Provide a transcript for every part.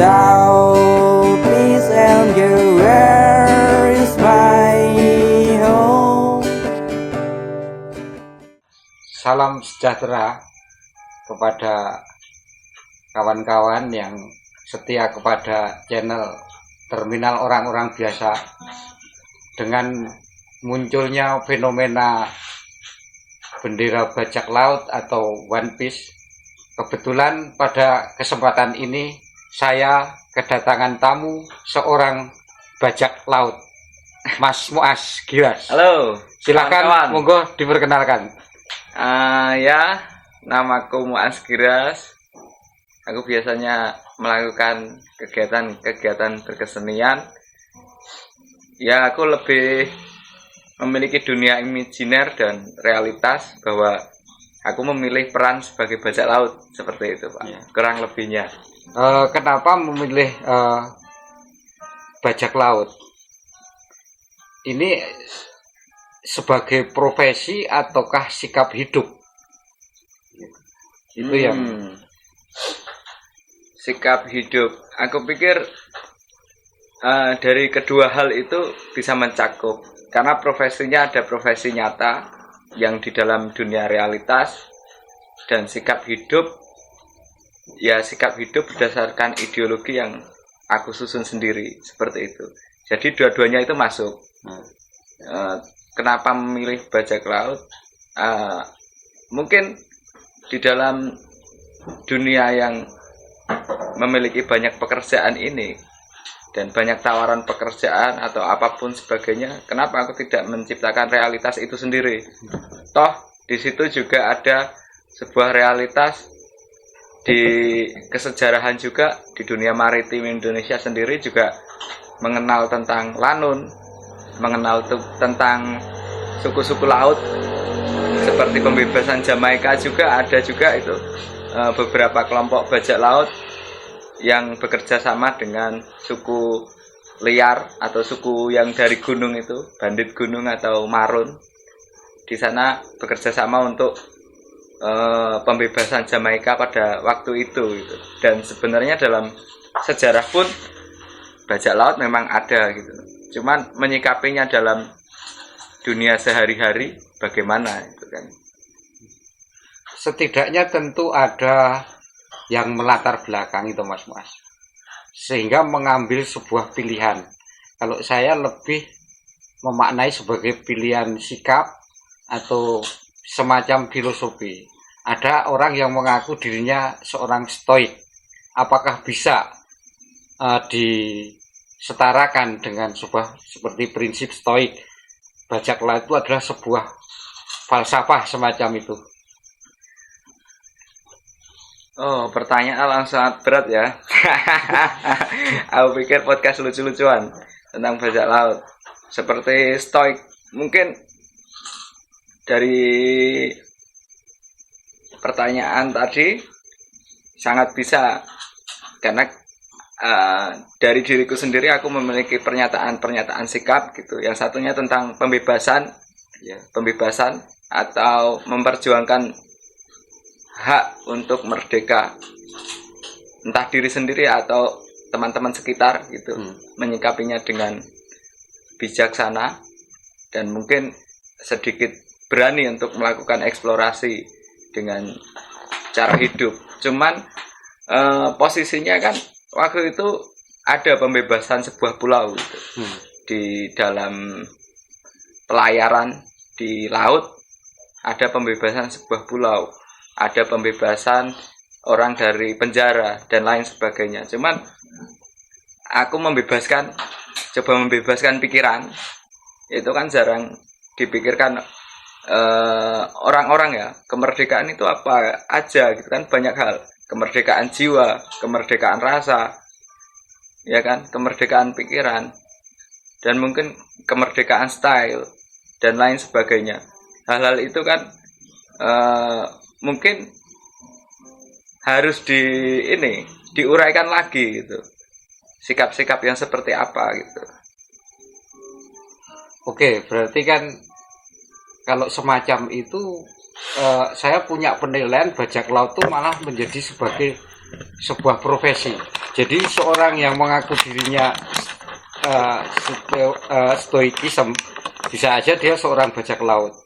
out, please and you, where is my home? Salam sejahtera kepada kawan-kawan yang setia kepada channel Terminal Orang-Orang Biasa. Dengan munculnya fenomena bendera bajak laut atau One Piece, kebetulan pada kesempatan ini saya kedatangan tamu seorang bajak laut, Mas Muas Giras. Halo, silakan, monggo diperkenalkan. Ya, namaku Muas Giras. Aku biasanya melakukan kegiatan berkesenian. Ya, aku lebih memiliki dunia imajiner dan realitas, bahwa aku memilih peran sebagai bajak laut seperti itu, Pak. Ya. Kurang lebihnya. Kenapa memilih bajak laut? Ini sebagai profesi ataukah sikap hidup? Itu yang sikap hidup. Aku pikir dari kedua hal itu bisa mencakup, karena profesinya ada profesi nyata yang di dalam dunia realitas, dan sikap hidup berdasarkan ideologi yang aku susun sendiri, seperti itu. Jadi dua-duanya itu masuk. Kenapa memilih bajak laut? Mungkin di dalam dunia yang memiliki banyak pekerjaan ini dan banyak tawaran pekerjaan atau apapun sebagainya, kenapa aku tidak menciptakan realitas itu sendiri? Toh di situ juga ada sebuah realitas di kesejarahan juga, di dunia maritim Indonesia sendiri juga mengenal tentang lanun, mengenal tentang suku-suku laut, seperti pembebasan Jamaika juga ada juga itu beberapa kelompok bajak laut yang bekerja sama dengan suku liar atau suku yang dari gunung itu, bandit gunung atau marun. Di sana bekerja sama untuk pembebasan Jamaika pada waktu itu gitu. Dan sebenarnya dalam sejarah pun bajak laut memang ada gitu. Cuman menyikapinya dalam dunia sehari-hari bagaimana itu kan. Setidaknya tentu ada yang melatar belakang itu, Mas Muas, sehingga mengambil sebuah pilihan. Kalau saya lebih memaknai sebagai pilihan sikap atau semacam filosofi. Ada orang yang mengaku dirinya seorang stoik. Apakah bisa disetarakan dengan sebuah seperti prinsip stoik? Bajak laut itu adalah sebuah falsafah semacam itu. Oh, pertanyaan sangat berat ya. Aku pikir podcast lucu-lucuan tentang bajak laut seperti stoik. Mungkin dari pertanyaan tadi sangat bisa, karena dari diriku sendiri aku memiliki pernyataan sikap gitu. Yang satunya tentang pembebasan atau memperjuangkan hak untuk merdeka, entah diri sendiri atau teman-teman sekitar gitu. Menyikapinya dengan bijaksana dan mungkin sedikit berani untuk melakukan eksplorasi dengan cara hidup. Cuman posisinya kan waktu itu ada pembebasan sebuah pulau gitu. Di dalam pelayaran di laut ada pembebasan sebuah pulau, ada pembebasan orang dari penjara dan lain sebagainya. Cuman aku coba membebaskan pikiran, itu kan jarang dipikirkan orang-orang ya. Kemerdekaan itu apa aja gitu kan, banyak hal. Kemerdekaan jiwa, kemerdekaan rasa, ya kan, kemerdekaan pikiran, dan mungkin kemerdekaan style dan lain sebagainya. Hal-hal itu kan mungkin harus diuraikan lagi gitu. Sikap-sikap yang seperti apa gitu. Oke, berarti kan kalau semacam itu saya punya penilaian bajak laut itu malah menjadi sebagai sebuah profesi. Jadi seorang yang mengaku dirinya stoikism, bisa aja dia seorang bajak laut,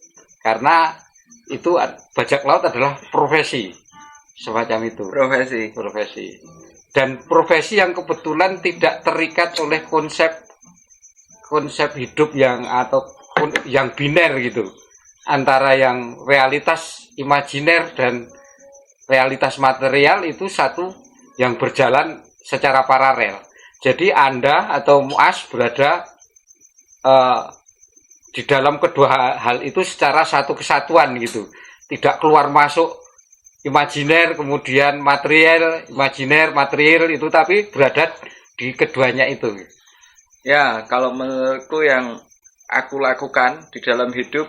karena itu bajak laut adalah profesi semacam itu. Profesi. Dan profesi yang kebetulan tidak terikat oleh konsep hidup yang biner gitu, antara yang realitas imajiner dan realitas material itu satu yang berjalan secara paralel. Jadi Anda atau Muas berada di dalam kedua hal itu secara satu kesatuan gitu, tidak keluar masuk imajiner kemudian material, imajiner material itu, tapi berada di keduanya itu. Ya, kalau menurutku yang aku lakukan di dalam hidup,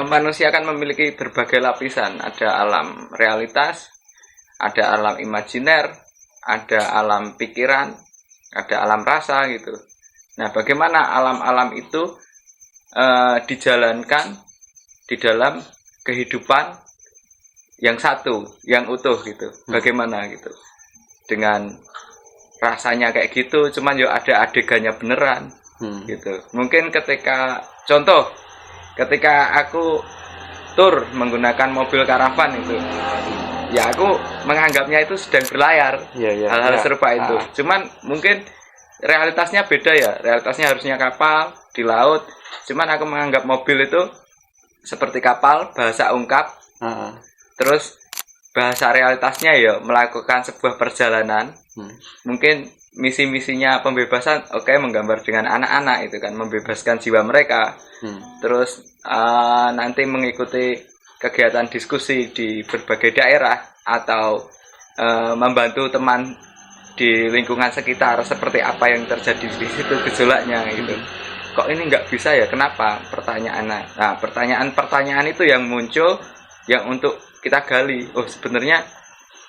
manusia akan memiliki berbagai lapisan. Ada alam realitas, ada alam imajiner, ada alam pikiran, ada alam rasa gitu. Nah, bagaimana alam-alam itu dijalankan di dalam kehidupan yang satu, yang utuh gitu. Bagaimana gitu. Dengan rasanya kayak gitu, cuman yo ada adegannya beneran gitu. Mungkin ketika aku tur menggunakan mobil karavan itu, ya aku menganggapnya itu sedang berlayar. Hal-hal serupa itu. Cuman mungkin realitasnya beda ya. Realitasnya harusnya kapal di laut. Cuman aku menganggap mobil itu seperti kapal, bahasa ungkap. Terus bahasa realitasnya ya melakukan sebuah perjalanan. Mungkin misi-misinya pembebasan, menggambar dengan anak-anak itu kan, membebaskan jiwa mereka. Terus nanti mengikuti kegiatan diskusi di berbagai daerah atau membantu teman di lingkungan sekitar seperti apa yang terjadi di situ gejolaknya gitu. Kok ini nggak bisa ya? Kenapa? Pertanyaannya. Nah, pertanyaan itu yang muncul, yang untuk kita gali. Oh, sebenarnya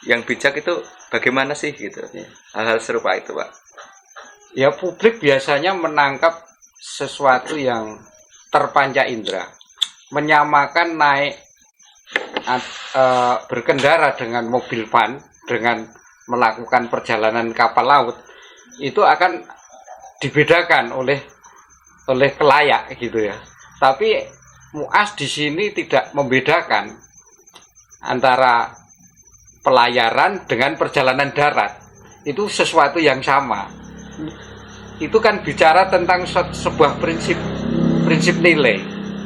yang bijak itu bagaimana sih gitu. Hal-hal serupa itu, Pak. Ya, publik biasanya menangkap sesuatu yang terpanca indera, menyamakan naik berkendara dengan mobil van dengan melakukan perjalanan kapal laut itu akan dibedakan oleh kelayak gitu ya. Tapi Muas di sini tidak membedakan antara pelayaran dengan perjalanan darat. Itu sesuatu yang sama. Itu kan bicara tentang sebuah prinsip nilai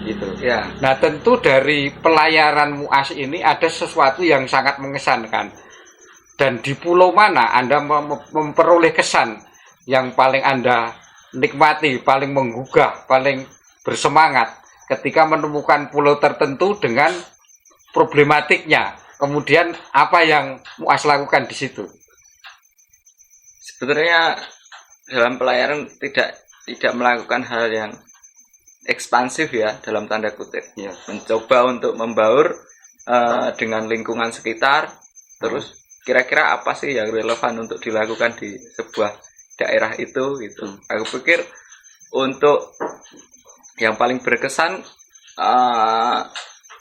gitu. Ya. Nah, tentu dari pelayaran Muas ini ada sesuatu yang sangat mengesankan. Dan di pulau mana Anda memperoleh kesan yang paling Anda nikmati, paling menggugah, paling bersemangat ketika menemukan pulau tertentu dengan problematiknya. Kemudian apa yang Muas lakukan di situ? Sebenarnya dalam pelayaran tidak melakukan hal yang ekspansif ya, dalam tanda kutip. Ya. Mencoba untuk membaur dengan lingkungan sekitar. Terus kira-kira apa sih yang relevan untuk dilakukan di sebuah daerah itu gitu. Aku pikir untuk yang paling berkesan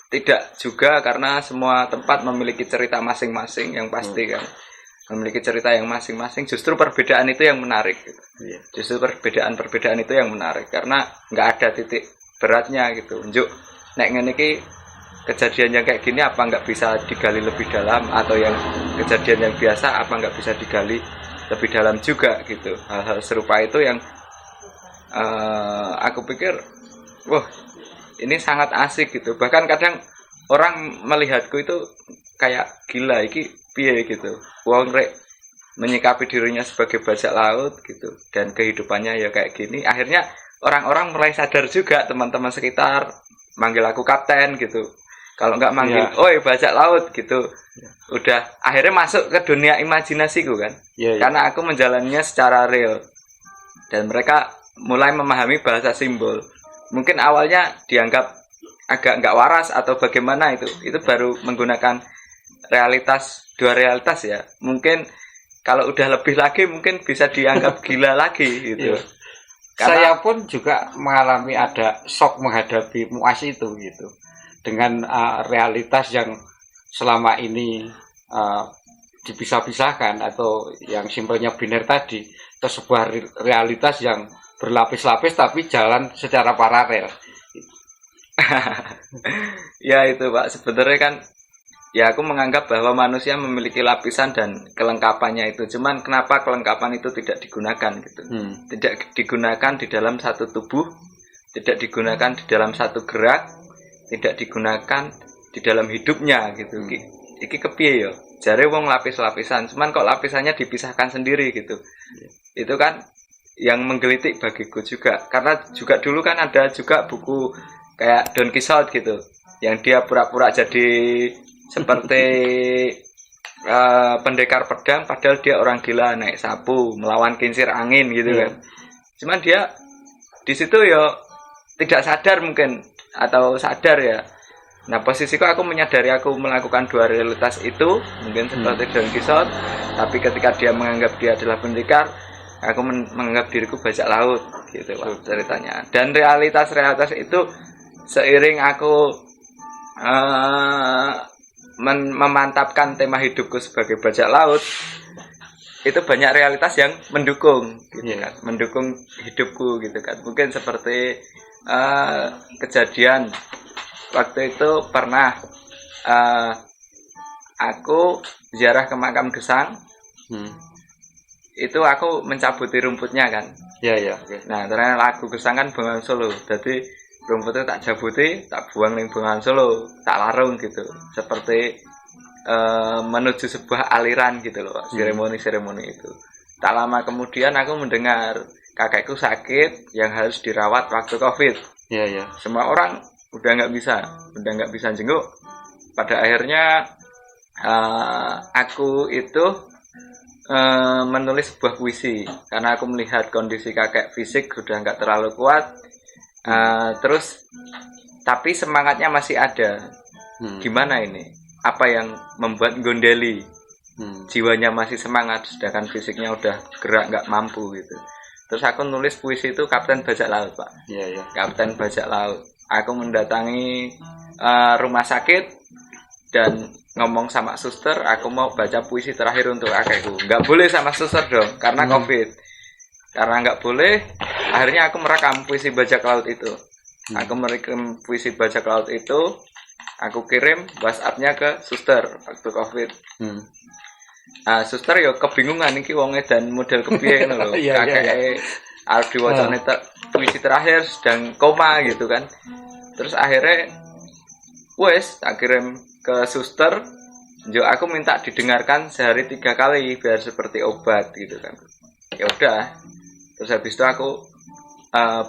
tidak juga, karena semua tempat memiliki cerita masing-masing yang pasti kan. Memiliki cerita yang masing-masing, justru perbedaan itu yang menarik gitu. Justru perbedaan itu yang menarik, karena nggak ada titik beratnya gitu. Unjuk nek ngene iki kejadian yang kayak gini apa nggak bisa digali lebih dalam, atau yang kejadian yang biasa apa nggak bisa digali lebih dalam juga gitu. Hal-hal serupa itu yang aku pikir wah, ini sangat asik gitu. Bahkan kadang orang melihatku itu kayak gila, iki piye gitu. Wong rek menyikapi dirinya sebagai bajak laut gitu, dan kehidupannya ya kayak gini. Akhirnya orang-orang mulai sadar juga, teman-teman sekitar manggil aku kapten gitu. Kalau nggak manggil, oi bajak laut gitu. Udah akhirnya masuk ke dunia imajinasiku kan. Karena aku menjalannya secara real. Dan mereka mulai memahami bahasa simbol. Mungkin awalnya dianggap agak nggak waras atau bagaimana itu baru menggunakan dua realitas ya. Mungkin kalau udah lebih lagi mungkin bisa dianggap gila lagi gitu. Karena saya pun juga mengalami ada shock menghadapi Muas itu gitu, dengan realitas yang selama ini dipisah-pisahkan atau yang simpelnya biner tadi ke sebuah realitas yang berlapis-lapis tapi jalan secara paralel. Ya itu Pak, sebenarnya kan ya aku menganggap bahwa manusia memiliki lapisan dan kelengkapannya itu. Cuman kenapa kelengkapan itu tidak digunakan gitu. Tidak digunakan di dalam satu tubuh, tidak digunakan di dalam satu gerak, tidak digunakan di dalam hidupnya gitu. Iki kepiye ya? Jare wong lapis-lapisan, cuman kok lapisannya dipisahkan sendiri gitu. Itu kan yang menggelitik bagiku juga. Karena juga dulu kan ada juga buku kayak Don Quixote gitu, yang dia pura-pura jadi seperti pendekar pedang padahal dia orang gila naik sapu melawan kincir angin gitu kan. Cuman dia di situ ya tidak sadar mungkin atau sadar ya. Nah posisiku aku menyadari aku melakukan dua realitas itu mungkin seperti Don Quixote, tapi ketika dia menganggap dia adalah pendekar, aku menganggap diriku bajak laut gitu Pak ceritanya. Dan realitas itu seiring aku memantapkan tema hidupku sebagai bajak laut, itu banyak realitas yang mendukung gitu kan, mendukung hidupku gitu kan. Mungkin seperti kejadian waktu itu pernah aku ziarah ke makam Gesang. Itu aku mencabuti rumputnya kan. Nah ternyata lagu Gesang kan Bengawan Solo, jadi rumputnya tak jabuti, tak buang ning Bengawan Solo, tak larung gitu. Seperti menuju sebuah aliran gitu loh, seremoni itu. Tak lama kemudian aku mendengar kakekku sakit yang harus dirawat waktu Covid. Semua orang udah nggak bisa jenguk. Pada akhirnya aku itu menulis sebuah puisi karena aku melihat kondisi kakek fisik udah nggak terlalu kuat. Terus tapi semangatnya masih ada. Gimana ini? Apa yang membuat gondeli? Jiwanya masih semangat sedangkan fisiknya udah gerak nggak mampu gitu. Terus aku nulis puisi itu Kapten Bajak Laut Pak. Kapten Bajak Laut. Aku mendatangi rumah sakit dan ngomong sama suster, aku mau baca puisi terakhir untuk kakekku. Nggak boleh sama suster dong karena Covid. Karena nggak boleh, akhirnya aku merekam puisi bajak laut itu. Aku merekam puisi bajak laut itu, aku kirim WhatsApp-nya ke suster waktu Covid. Suster ya kebingungan iki wonge dan model kepiye ngono lho. Kakek arep diwacane puisi terakhir sedang koma gitu kan. Terus akhirnya wes tak kirim ke suster. Jo aku minta didengarkan sehari 3 kali biar seperti obat gitu kan. Ya udah. Terus habis itu aku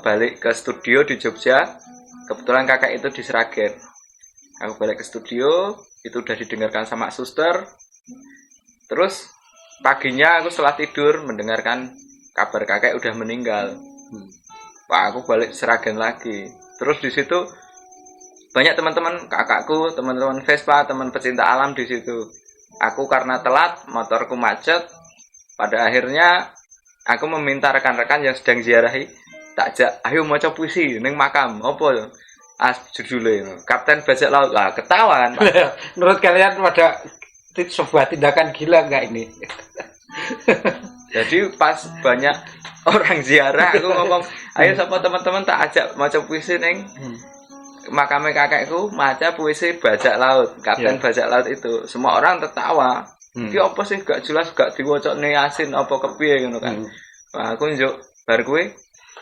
balik ke studio di Jogja. Kebetulan kakak itu di Sragen. Aku balik ke studio, itu udah didengarkan sama suster. Terus paginya aku setelah tidur mendengarkan kabar kakek udah meninggal. Wah, aku balik Sragen lagi. Terus di situ banyak teman-teman kakakku, teman-teman Vespa, teman pecinta alam di situ. Aku karena telat, motorku macet. Pada akhirnya aku meminta rekan-rekan yang sedang ziarahi, tak ajak, ayo maca puisi ning makam. Apa judulnya? Kapten Bajak Laut. Lah, ketawa kan. Menurut kalian pada sebuah tindakan gila enggak ini? Jadi pas banyak orang ziarah, aku ngomong, ayo sama teman-teman tak ajak maca puisi ning makamnya kakekku, maca puisi Bajak Laut, Kapten Bajak Laut itu. Semua orang tertawa. Iki apa sih gak jelas gak diwacane asin apa kepiye ngono kan. Nah, aku njuk bar kuwi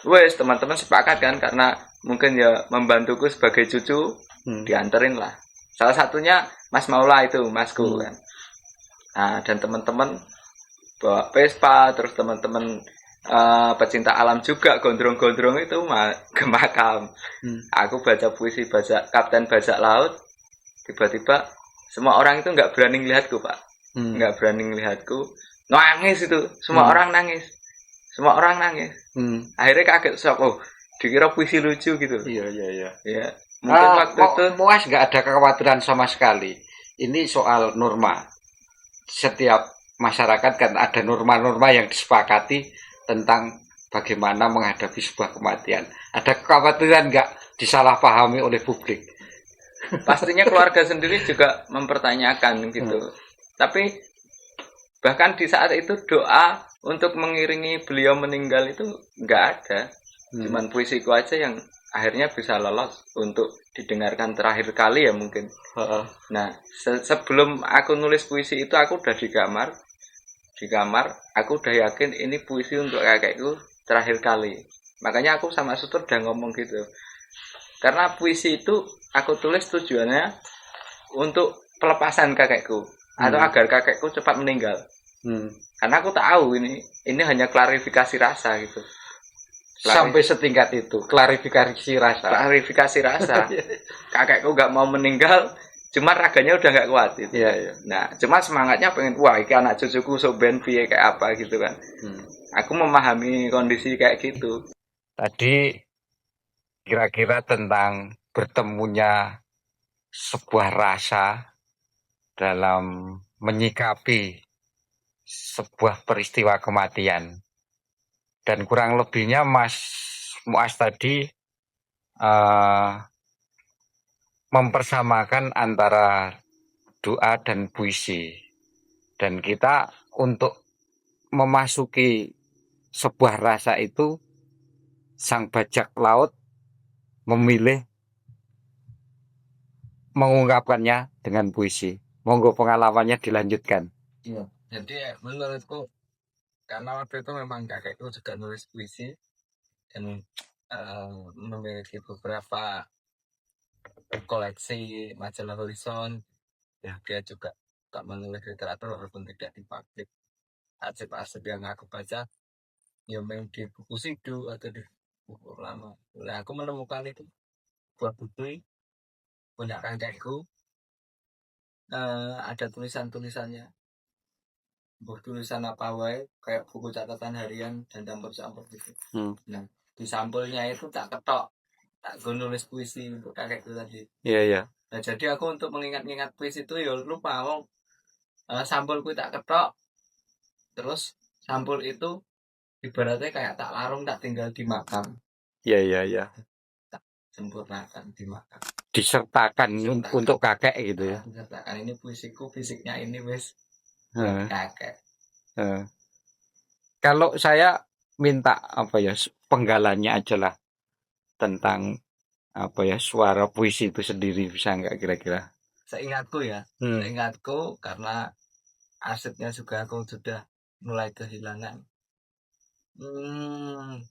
wes teman-teman sepakat kan karena mungkin ya membantuku sebagai cucu dianterin lah. Salah satunya Mas Maula itu, masku kan. Nah, dan teman-teman bawa Vespa, terus teman-teman pecinta alam juga gondrong-gondrong itu ke makam. Aku baca puisi Kapten Bajak Laut, tiba-tiba semua orang itu nggak berani lihatku Pak. Nggak berani melihatku, nangis itu, semua orang nangis, Akhirnya kaget, dikira puisi lucu gitu. Iya. Mungkin waktu itu Muas nggak ada kekhawatiran sama sekali. Ini soal norma. Setiap masyarakat kan ada norma-norma yang disepakati tentang bagaimana menghadapi sebuah kematian. Ada kekhawatiran nggak disalahpahami oleh publik? Pastinya keluarga sendiri juga mempertanyakan gitu. Tapi Bahkan di saat itu doa untuk mengiringi beliau meninggal itu nggak ada. Cuman puisiku aja yang akhirnya bisa lolos untuk didengarkan terakhir kali ya mungkin. Nah, sebelum aku nulis puisi itu aku udah di kamar. Di kamar, aku udah yakin ini puisi untuk kakekku terakhir kali. Makanya aku sama Sutur udah ngomong gitu. Karena puisi itu aku tulis tujuannya untuk pelepasan kakekku atau agar kakekku cepat meninggal. Karena aku tahu ini hanya klarifikasi rasa gitu. Sampai setingkat itu, klarifikasi rasa. Klarifikasi rasa. Kakekku nggak mau meninggal, cuma raganya udah nggak kuat gitu. Iya. Nah, cuma semangatnya pengen, wah ini anak cucuku soben piye kayak apa gitu kan. Aku memahami kondisi kayak gitu. Tadi kira-kira tentang bertemunya sebuah rasa dalam menyikapi sebuah peristiwa kematian. Dan kurang lebihnya Mas Muas tadi mempersamakan antara doa dan puisi. Dan kita untuk memasuki sebuah rasa itu, sang bajak laut memilih mengungkapkannya dengan puisi. Monggo pengalamannya dilanjutkan. Iya, jadi menurutku karena waktu itu memang kakekku juga nulis puisi dan memiliki beberapa koleksi majalah Horizon. Ya, dia juga tak menulis literatur walaupun tidak dipublik. Arsip-arsip yang aku baca ya memang di buku Sidu atau di buku lama. Nah, aku menemukan itu buah buku punya kakekku. Ada tulisan-tulisannya. Tulisan apa wae kayak buku catatan harian dan campur-campur gitu. Nah, di sampulnya itu tak ketok, tak gue nulis puisi untuk kakekku tadi. Iya. Nah, jadi aku untuk mengingat-ingat puisi itu ya lupa wong sampulku tak ketok. Terus sampul itu ibaratnya kayak tak larung, tak tinggal di makam. Iya. Tak sempurnakan di makam. Disertakan untuk kakek gitu ya. Disertakan ini puisiku, fisiknya ini wis kakek. Kalau saya minta penggalannya aja lah tentang suara puisi itu sendiri, bisa nggak kira-kira? Seingatku ya, seingatku karena arsipnya juga aku sudah mulai kehilangan.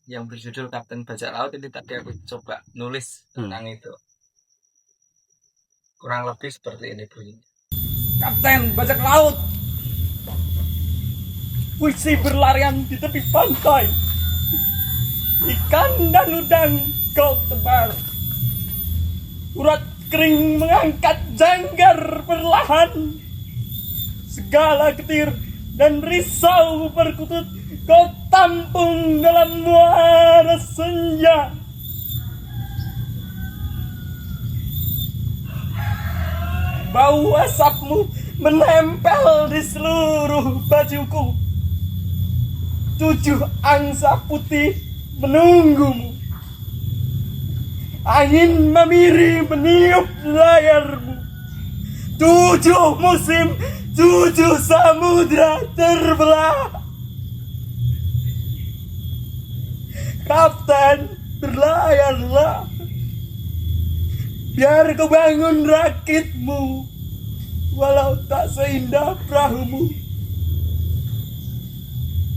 Yang berjudul Kapten Bajak Laut ini tadi aku coba nulis tentang itu. Kurang lebih seperti ini bunyinya. Kapten Bajak Laut, puisi berlarian di tepi pantai. Ikan dan udang kau tebar. Urat kering mengangkat janggar perlahan. Segala getir dan risau perkutut kau tampung dalam muara senja. Bau asapmu menempel di seluruh bajuku. 7 angsa putih menunggumu. Angin memiri meniup layarmu. 7 musim, 7 samudra terbelah. Kapten, berlayarlah. Biar kau bangun rakitmu, walau tak seindah perahumu.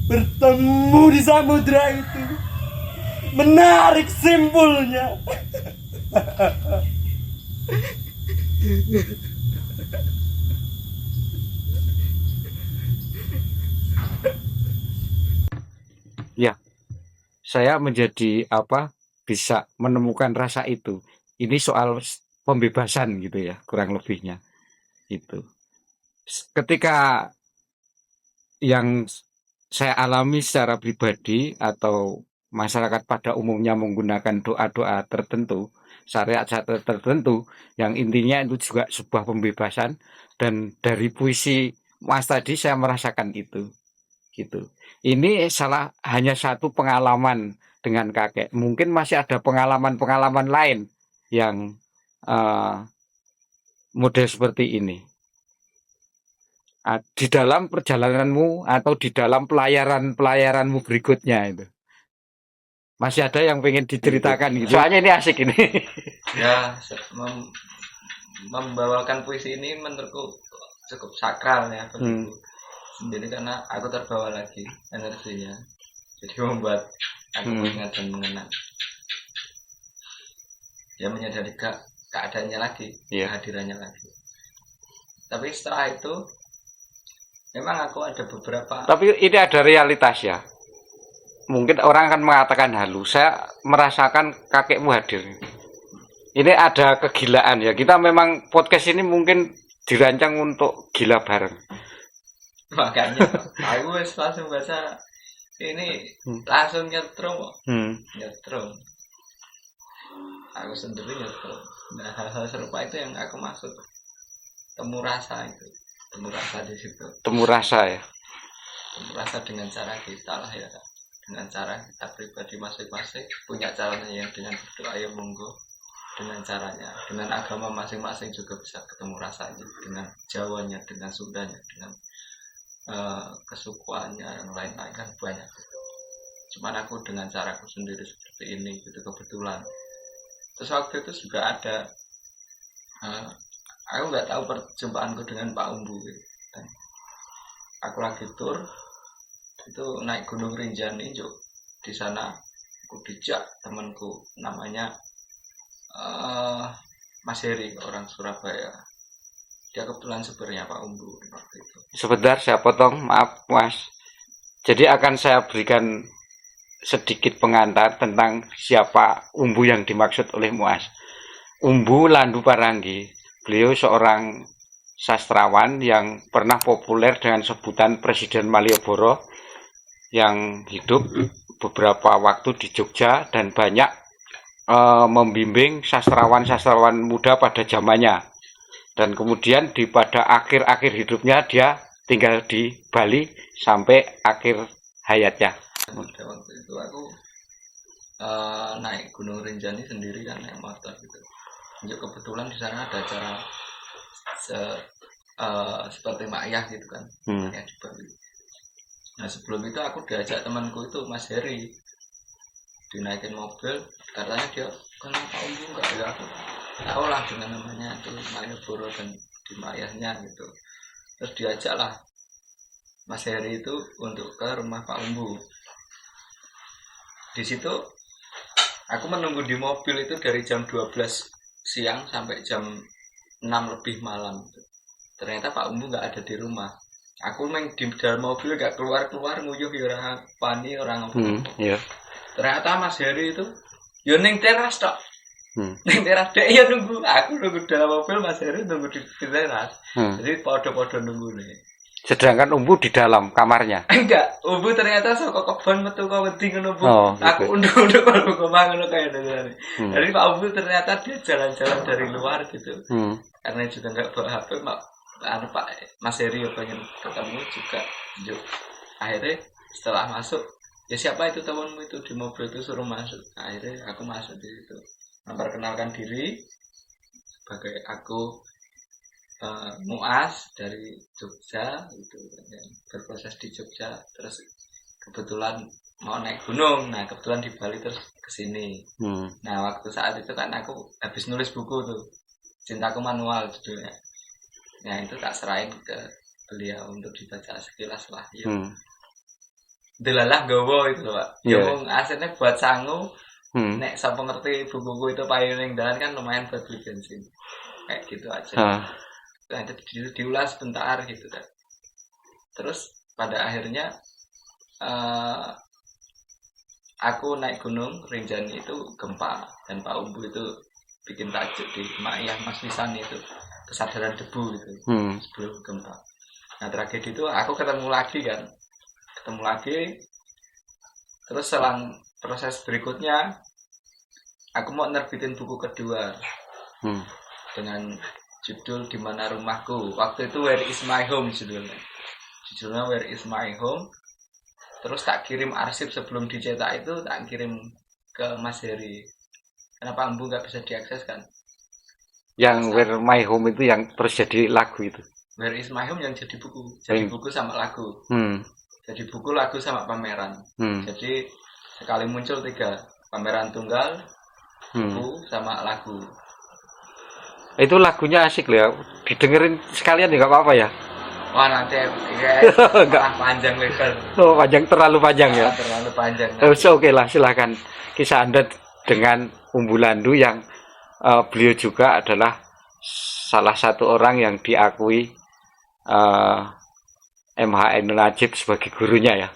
Bertemu di samudra itu, menarik simpulnya. Ya, saya menjadi bisa menemukan rasa itu. Ini soal pembebasan gitu ya, kurang lebihnya itu. Ketika yang saya alami secara pribadi atau masyarakat pada umumnya menggunakan doa-doa tertentu, syariat tertentu, yang intinya itu juga sebuah pembebasan, dan dari puisi Mas tadi saya merasakan itu. Gitu. Ini hanya satu pengalaman dengan kakek. Mungkin masih ada pengalaman-pengalaman lain yang model seperti ini. Di dalam perjalananmu atau di dalam pelayaranmu berikutnya itu. Masih ada yang pengen diceritakan gitu. Soalnya ini asik ini. Ya, membawakan puisi ini menurutku cukup sakral ya bagiku sendiri, karena aku terbawa lagi energinya, jadi membuat aku mengingat dan mengenang, ya menyadari keadaannya lagi, kehadirannya lagi. Tapi setelah itu memang aku ada beberapa, tapi ini ada realitas ya. Mungkin orang akan mengatakan halu, saya merasakan kakekmu hadir. Ini ada kegilaan ya. Kita memang podcast ini mungkin dirancang untuk gila bareng. makanya aku langsung baca ini langsung nyetrum. Aku sendiri nyetrum. Nah, hal-hal serupa itu yang aku maksud, temu rasa di situ. Temu rasa ya. Temu rasa dengan cara kita lah ya, dengan cara kita pribadi masing-masing punya caranya, yang dengan berdoa ya monggo, dengan caranya, dengan agama masing-masing juga bisa ketemu rasanya, dengan Jawanya, dengan Sundanya, dengan kesukuannya, yang lain-lain kan banyak. Cuman aku dengan caraku sendiri seperti ini gitu kebetulan. Terus waktu itu juga ada, aku nggak tahu perjumpaanku dengan Pak Umbu gitu. Dan aku lagi tur itu naik Gunung Rinjani, di sana aku dijak temanku namanya Mas Heri, orang Surabaya. Dia kebetulan sebenarnya Pak Umbu waktu itu. Sebentar saya potong, maaf Mas. Jadi akan saya berikan sedikit pengantar tentang siapa Umbu yang dimaksud oleh Muas. Umbu Landu Paranggi, beliau seorang sastrawan yang pernah populer dengan sebutan Presiden Malioboro, yang hidup beberapa waktu di Jogja dan banyak membimbing sastrawan-sastrawan muda pada zamannya. Dan kemudian pada akhir-akhir hidupnya dia tinggal di Bali sampai akhir hayatnya. Pada waktu itu aku naik Gunung Rinjani sendiri kan, naik motor gitu. Kebetulan di sana ada acara seperti Ma'iyah gitu kan, Ma'iyah di Bali. Nah sebelum itu aku diajak temanku itu Mas Heri, dinaikin mobil, katanya dia kan Pak Umbu enggak ya, aku tahu lah dengan namanya itu Malioboro dan di Ma'iyahnya gitu. Terus diajak lah Mas Heri itu untuk ke rumah Pak Umbu. Di situ aku menunggu di mobil itu dari jam 12 siang sampai jam 6 lebih malam. Ternyata Pak Umbu nggak ada di rumah. Aku main di dalam mobil nggak keluar nguyuh orang pani orang Iya. Ternyata Mas Heri itu yo ning teras tok. Ning teras dek ya nunggu. Aku nunggu dalam mobil, Mas Heri nunggu di teras. Jadi podo-podo nunggu nih. Sedangkan Umbu di dalam kamarnya. Enggak, Umbu ternyata saka kebon metu ka wedi ngono Bu. Aku gitu. unduk-unduk kalau ngomong ngono kaya ngene. Jadi Pak Umbu ternyata dia jalan-jalan dari luar gitu. Karena juga enggak bawa HP, Pak Mas Heri pengen ketemu juga. Akhirnya setelah masuk, ya siapa itu temanmu itu di mobil itu, suruh masuk. Akhirnya aku masuk di situ, memperkenalkan diri sebagai aku Muas dari Jogja itu, yang berproses di Jogja, terus kebetulan mau naik gunung. Nah kebetulan di Bali terus kesini. Nah waktu saat itu kan aku habis nulis buku tuh, Cintaku Manual judulnya. Nah itu tak serahin ke beliau untuk dibaca sekilas lah. Delalah gowo itu loh Pak. Yang aslinya buat sangu. Nek sampai ngerti buku-buku itu paling dalan kan lumayan buat beli bensin. Kayak gitu aja. Nah, diulas sebentar gitu kan. Terus pada akhirnya aku naik Gunung Rinjani itu gempa, dan Pak Umbu itu bikin tajuk di Ma'iyah Mas Wisan itu, kesadaran debu gitu, sebelum gempa. Nah tragedi itu aku ketemu lagi, terus selang proses berikutnya aku mau nerbitin buku kedua dengan judul Di Mana Rumahku. Waktu itu Where Is My Home judulnya Where Is My Home. Terus tak kirim arsip sebelum dicetak itu, tak kirim ke Mas Heri. Kenapa Ambu nggak bisa diakses kan? Yang Where My Home itu yang terus jadi lagu itu. Where is My Home yang jadi buku. Jadi buku sama lagu. Jadi buku, lagu sama pameran. Jadi sekali muncul 3, pameran tunggal, buku sama lagu. Itu lagunya asik loh ya. Didengerin sekalian juga apa-apa ya? Wah nanti malah panjang lebar. Oh, terlalu panjang ya. Terlalu panjang. Oke lah, silakan kisah Anda dengan Umbu Landu yang beliau juga adalah salah satu orang yang diakui MHN Najib sebagai gurunya ya.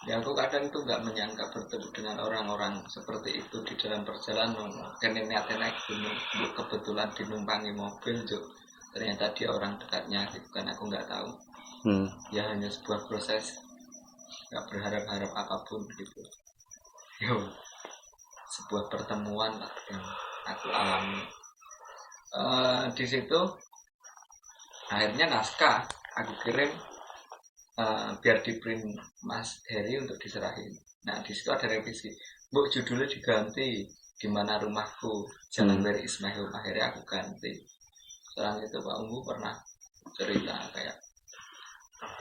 Ya aku kadang tuh nggak menyangka bertemu dengan orang-orang seperti itu di dalam perjalanan. Kan niatnya naik gunung, kebetulan dinumpangi mobil, ternyata dia orang dekatnya, gitu kan aku nggak tahu. Ya hanya sebuah proses, nggak berharap-harap apapun gitu. Yo, sebuah pertemuan lah yang aku alami. Di situ akhirnya naskah aku kirim biar di print Mas Heri untuk diserahin. Nah di situ ada revisi, Bu judulnya diganti, Di Mana Rumahku, Jangan Where Is My Home. Akhirnya aku ganti. Setelah itu Pak Umbu pernah cerita kayak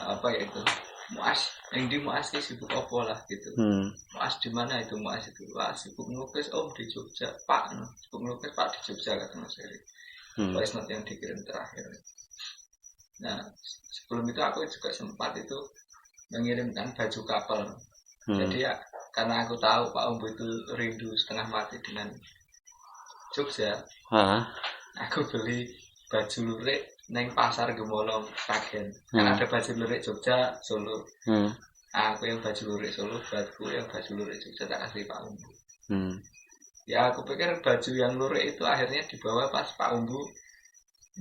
apa ya itu, Muas, yang di Muas sibuk apa lah gitu. Muas di mana itu? Muas itu, wah sibuk ngelukis Om di Jogja. Pak, sibuk ngelukis Pak di Jogja kata Mas Heri. Voice note yang dikirim terakhir. Nah sebelum itu aku juga sempat itu mengirimkan baju kapel. Jadi ya karena aku tahu Pak Umbu itu rindu setengah mati dengan Jogja, aku beli baju lurik neng pasar Gemolong Sragen. Kan ada baju lurik Jogja Solo. Aku yang baju lurik Solo, buatku yang baju lurik Jogja tak kasih Pak Umbu. Ya aku pikir baju yang lurik itu akhirnya dibawa pas Pak Umbu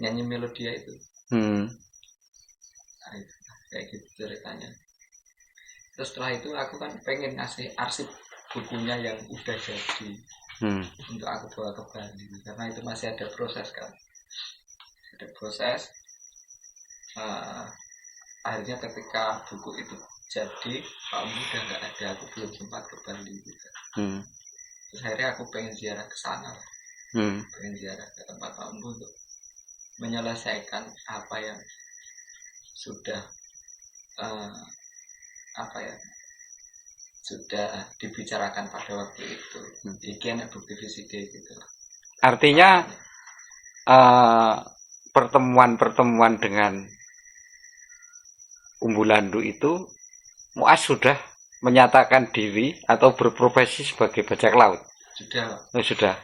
nyanyi melodia itu. Nah, itu kayak gitu ceritanya. Terus setelah itu aku kan pengen ngasih arsip bukunya yang udah jadi untuk aku bawa ke Bali, karena itu masih ada proses kan. Ada proses. Akhirnya ketika buku itu jadi, Pak Umbu udah nggak ada, aku belum sempat ke Bali gitu. Terus akhirnya aku pengen ziarah ke sana, pengen ziarah ke tempat Pak Umbu untuk menyelesaikan apa yang sudah sudah dibicarakan pada waktu itu. Iki bukti VCD gitu. Artinya pertemuan-pertemuan dengan Umbu Landu itu Muas sudah menyatakan diri atau berprofesi sebagai bajak laut. Sudah. Sudah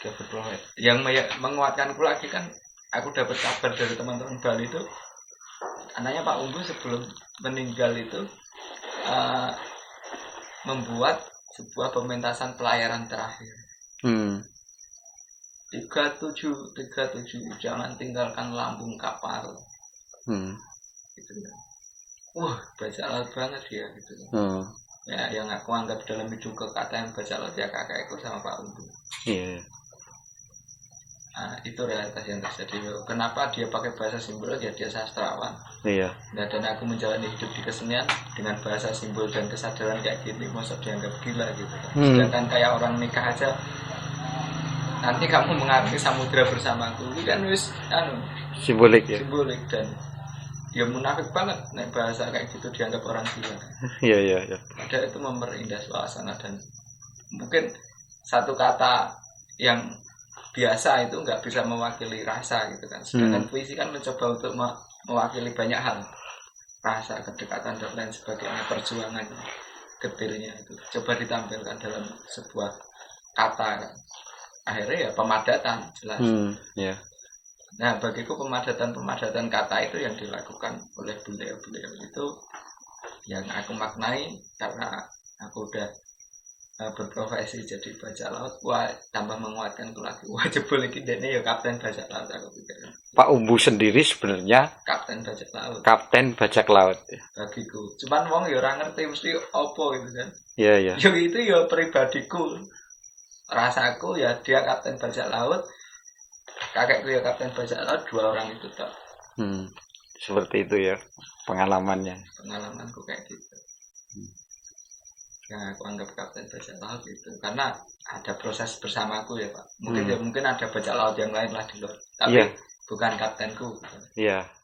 berprofesi. Yang menguatkanku lagi kan, aku dapat kabar dari teman-teman Bali itu, anaknya Pak Umbu sebelum meninggal itu membuat sebuah pementasan pelayaran terakhir. 37 jangan tinggalkan lambung kapal. Gitu ya. Wah, baca laut banget dia gitu. Ya, yang aku anggap dalam hidup kata yang baca laut ya kakakku sama Pak Umbu. Iya. Nah, itu realitas yang terjadi. Kenapa dia pakai bahasa simbol? Ya dia sastrawan. Iya. Nah, dan aku menjalani hidup di kesenian dengan bahasa simbol dan kesadaran kayak gini, masa dianggap gila gitu. Sedangkan kayak orang nikah aja, nanti kamu mengakui samudra bersamaku, itu kan wis simbolik ya. Simbolik, dan ya munafik banget nek bahasa kayak gitu dianggap orang gila. Iya. Padahal itu memperindah suasana, dan mungkin satu kata yang biasa itu nggak bisa mewakili rasa gitu kan. Sedangkan puisi kan mencoba untuk mewakili banyak hal, rasa, kedekatan dan lain sebagainya, perjuangan, getirnya itu coba ditampilkan dalam sebuah kata kan. Akhirnya ya pemadatan jelas. Yeah. Nah bagiku pemadatan kata itu yang dilakukan oleh beliau itu yang aku maknai, karena aku udah berprofesi jadi bajak laut. Wah tambah menguatkan lagi. Wah jebol iki dene ya kapten bajak laut aku pikir. Pak Umbu sendiri sebenarnya kapten bajak laut. Kapten bajak laut bagiku. Cuman wong ya ora ngerti mesti opo gitu kan. Iya. Ya itu ya pribadiku. Rasaku ya dia kapten bajak laut. Kakekku ya kapten bajak laut, 2 orang itu tak. Seperti itu ya pengalamannya. Pengalamanku kayak gitu. Yang aku anggap kapten bajak laut itu karena ada proses bersamaku ya Pak. Mungkin ada bajak laut yang lain lah di luar. Tapi bukan kaptenku. Iya.